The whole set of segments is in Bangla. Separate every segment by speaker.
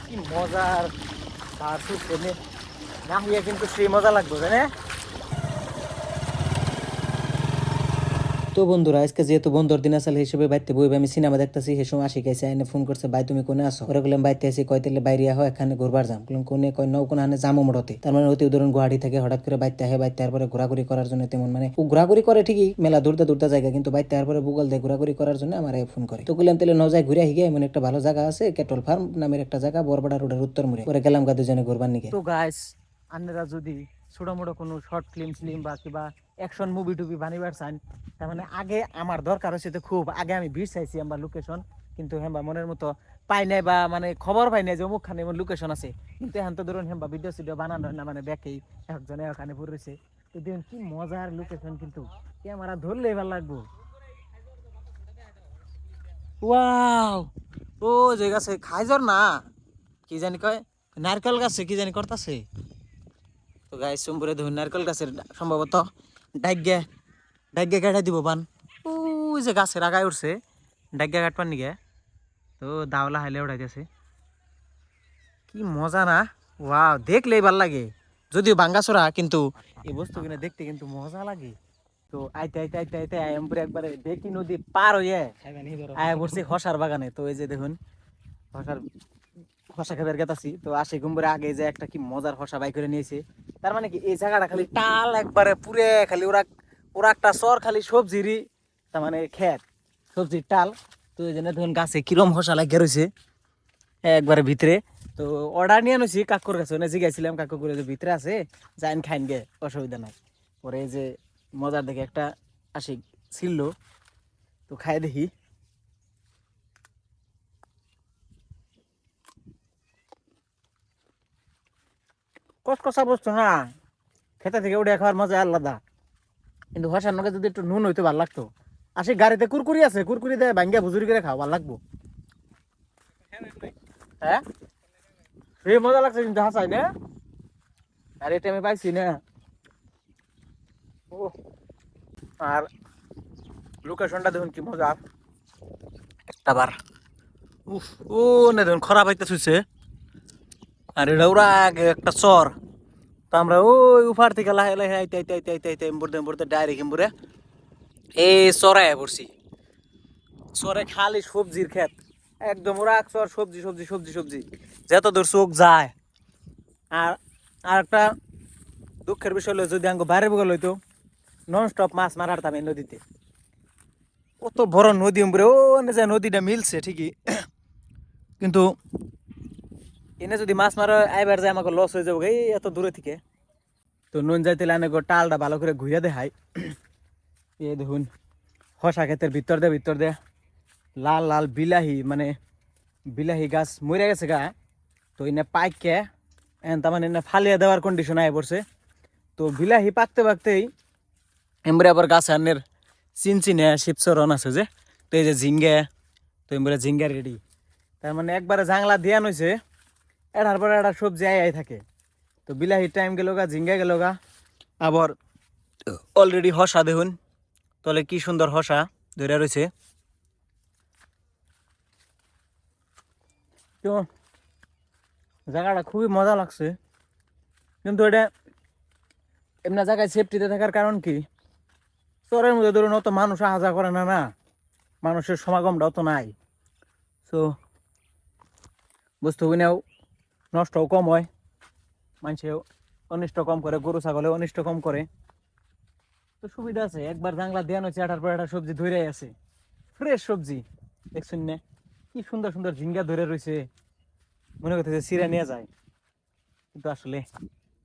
Speaker 1: কি মজার সারসুস এনে না হইয়া কিন্তু সেই মজা লাগবে জানে। তো বন্ধুরা আজকে যেহেতু বন্ধুর দিন আসলে হিসেবে বাইতে বইবে আমি সিনেমা দেখতেছি সেই সময় আসি গেছে এনে ফোন করছে ভাই তুমি কোনে আসো ওরা বললাম বাইতে আসি কয় তেলে বাইরে হয় এখানে ঘুরবার যাম বললাম কোনে কয় নৌ কোন হানে যামো মোড়তে তার মানে অতি উদাহরণ গুয়াহাটি থেকে হঠাৎ করে বাইতে আহে বাইতে তারপরে ঘোরাঘুরি করার জন্য তেমন মানে ও ঘোরাঘুরি করে ঠিকই মেলা দূরতে দূরতে জায়গা কিন্তু বাইতে তারপরে গুগল দিয়ে ঘোরাঘুরি করার জন্য আমার ফোন করে তো বললাম তাহলে ন যায় ঘুরে হিগে এমন একটা ভালো জায়গা আছে কেটল ফার্ম নামের একটা জায়গা বরবাডা রোডের উত্তর মুড়ে পরে গেলাম গা দুজনে ঘুরবার নিকে। তো গাইস আপনারা যদি ছোট মোটো কোনো শর্ট ফিল্ম বা কিবা অ্যাকশন মুভি টুভি বানিবার চান তার মানে আগে আমার দরকার হচ্ছে তো খুব আগে আমি ভিড় চাইছি আমার লোকেশন কিন্তু হেম্বা মনের মতো পাই নাই বা মানে খবর পাই নাই যে অমুকখানে এমন লোকেশন আছে কিন্তু এখন তো ধরুন হেম্বা ভিডিও সিডিও বানানো হয় না মানে দেখেই একজনে ওখানে পড়েছে তো দেখুন কি মজার লোকেশন কিন্তু ক্যামেরা ধরলে এবার লাগবো। ওয়াও ও যে গাছে খাইজর না কি জানি কয় নারকেল গাছে কি জানি করতেছে। তো গাছ সম্পূরে দেখুন নারকেল গাছের সম্ভবত ডাইগে ডাইগে কাটা দিব পান ওই যে গাছের আগায় উঠছে ডাইগে কাটপান নিগে তো দাওলা হাইলে উঠাইতেছে কি মজা না। ওয়াও দেখলেই ভাল লাগে যদিও বাঙ্গাসরা কিন্তু এই বস্তু কিনা দেখতে কিন্তু মজা লাগে। তো আইতে আইতে আইতে আইতে আয়ামপুরে একবারে দেখি নদী পার হইয়ে আয়া পড়ছি হসার বাগানে। তো এই যে দেখুন হসার হসা খাবার গেতাছি তো আশি কুম্ভরে আগে যে একটা কি মজার হসা বাই করে নিয়েছে তার মানে কি এই জায়গাটা খালি টাল একবারে পুরে খালি ওরা ওরা একটা চর খালি সবজিরই তার মানে খেত সবজির টাল। তো এই জন্য দেখুন গাছে কিরম হসা লাগিয়ে রয়েছে একবারে ভিতরে। তো অর্ডার নিয়ে আনছি কাকুর কাছে ওনে জিগাইছিলাম কাকু করে যে ভিতরে আছে যাইন খাইন গে অসুবিধা নাই। পরে এই যে মজার দেখে একটা আশিক ছিল তো খাই দেখি কসকসা বস্তু না খেতে থেকে উঠে খাওয়ার মজা আলাদা কিন্তু হসার নগে যদি একটু নুন হইতো ভালো লাগতো। আসি গাড়িতে কুরকুরি আছে কুরকুরি দেয় ভাঙ্গিয়া ভুজুরি করে খাও ভালো লাগবো। হ্যাঁ সেই মজা লাগছে কিন্তু হাসাই না আর এটা আমি পাইছি না। ও আর লোকেশনটা দেখুন কি মজা একটা বার উফ ও না দেখুন খারাপ হইতে শুইছে আর এটা ওরা আগে একটা চর তো আমরা ওই উফার থেকে লাহে লাহে আইতে আইতে আইতে আইতে আইতে এম্বুরতে এম্বুরতে ডাইরেক্ট এম্বুরে এই চরাই পড়ছি চরে খালি সবজির ক্ষেত একদম ওরা চর সবজি সবজি সবজি সবজি যত দূর চোখ যায়। আর আর একটা দুঃখের বিষয় হলো যদি আঙ্গ বাইরে বগল হইতো নন স্টপ মাছ মারাতাম এই নদীতে কত বড় নদী উমরে ও যে নদীটা মিলছে ঠিকই কিন্তু এনে যদি মাছ মারা আইবার যায় আমাকে লস হয়ে যাবো এই এত দূরে থেকে। তো নুন যাইতে আনে টালটা ভালো করে ঘুরে দেখাই এ দেখুন হসা ক্ষেতের ভিতর দে লাল লাল বিলাহি মানে বিলাহি গাছ মরে গেছে গা তো এনে পাইকে তার মানে এনে ফালিয়ে দেওয়ার কন্ডিশন আয় পড়ছে। তো বিলাহি পাকতে পাকতেই এমরে আবার গাছ আনের চিনচিনে শিবচরণ আছে যে তো এই যে ঝিঙ্গে তো এমরে ঝিঙ্গা রেডি তার মানে একবারে জাংলা দিয়ান হয়েছে এটার পরে একটা সবজি আই থাকে। তো বিলাহির টাইম গেল গা ঝিঙ্গা গেল গা আবার অলরেডি হসা দেখুন তলে কি সুন্দর হসা ধরে রয়েছে। তো জায়গাটা খুবই মজা লাগছে কিন্তু এটা এমনি জায়গায় সেফটিতে থাকার কারণ কি চরের মধ্যে ধরুন অত মানুষ আহা যাওয়া করে না না মানুষের সমাগমটা অত নাই। তো বস্তুগুনেও নষ্টও কম হয় মানুষেও অনিষ্ট কম করে গরু ছাগলে অনিষ্ট কম করে তো সুবিধা আছে। একবার জাংলা দেওয়ান হচ্ছে আটার পর একটা সবজি ধরে আছে ফ্রেশ সবজি দেখছেন না কি সুন্দর সুন্দর ঝিঙ্গা ধরে রয়েছে মনে করতেছে সিরা নিয়ে যায় কিন্তু আসলে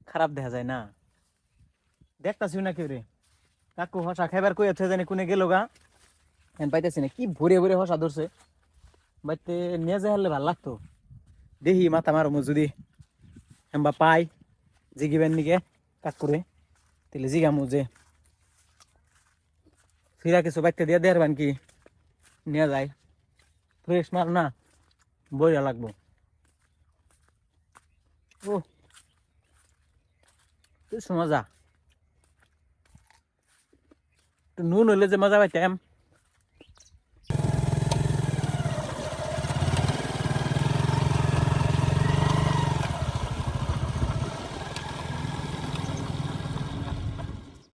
Speaker 1: খারাপ দেখা যায় না দেখতাছি না কেউ রে কাকু হসা খাইবার কই আছে জানি কোনে গেল গা পাইতেছি না কি ভরে ভরে হসা ধরছে বাইতে নিয়ে যায় হলে ভাল লাগতো দেখি মাথা মারো যদি হেম্বা পাই জিগিবেন নিকে কাকুরে তাহলে জিগামু যে ফিরা কিছু বাইতে দিয়ে দেবেন কি নিয়ে যায় ফ্রেশ মাল না বইয়া লাগবো। ও মজা একটু নুন হইলে যে মজা পাইতাম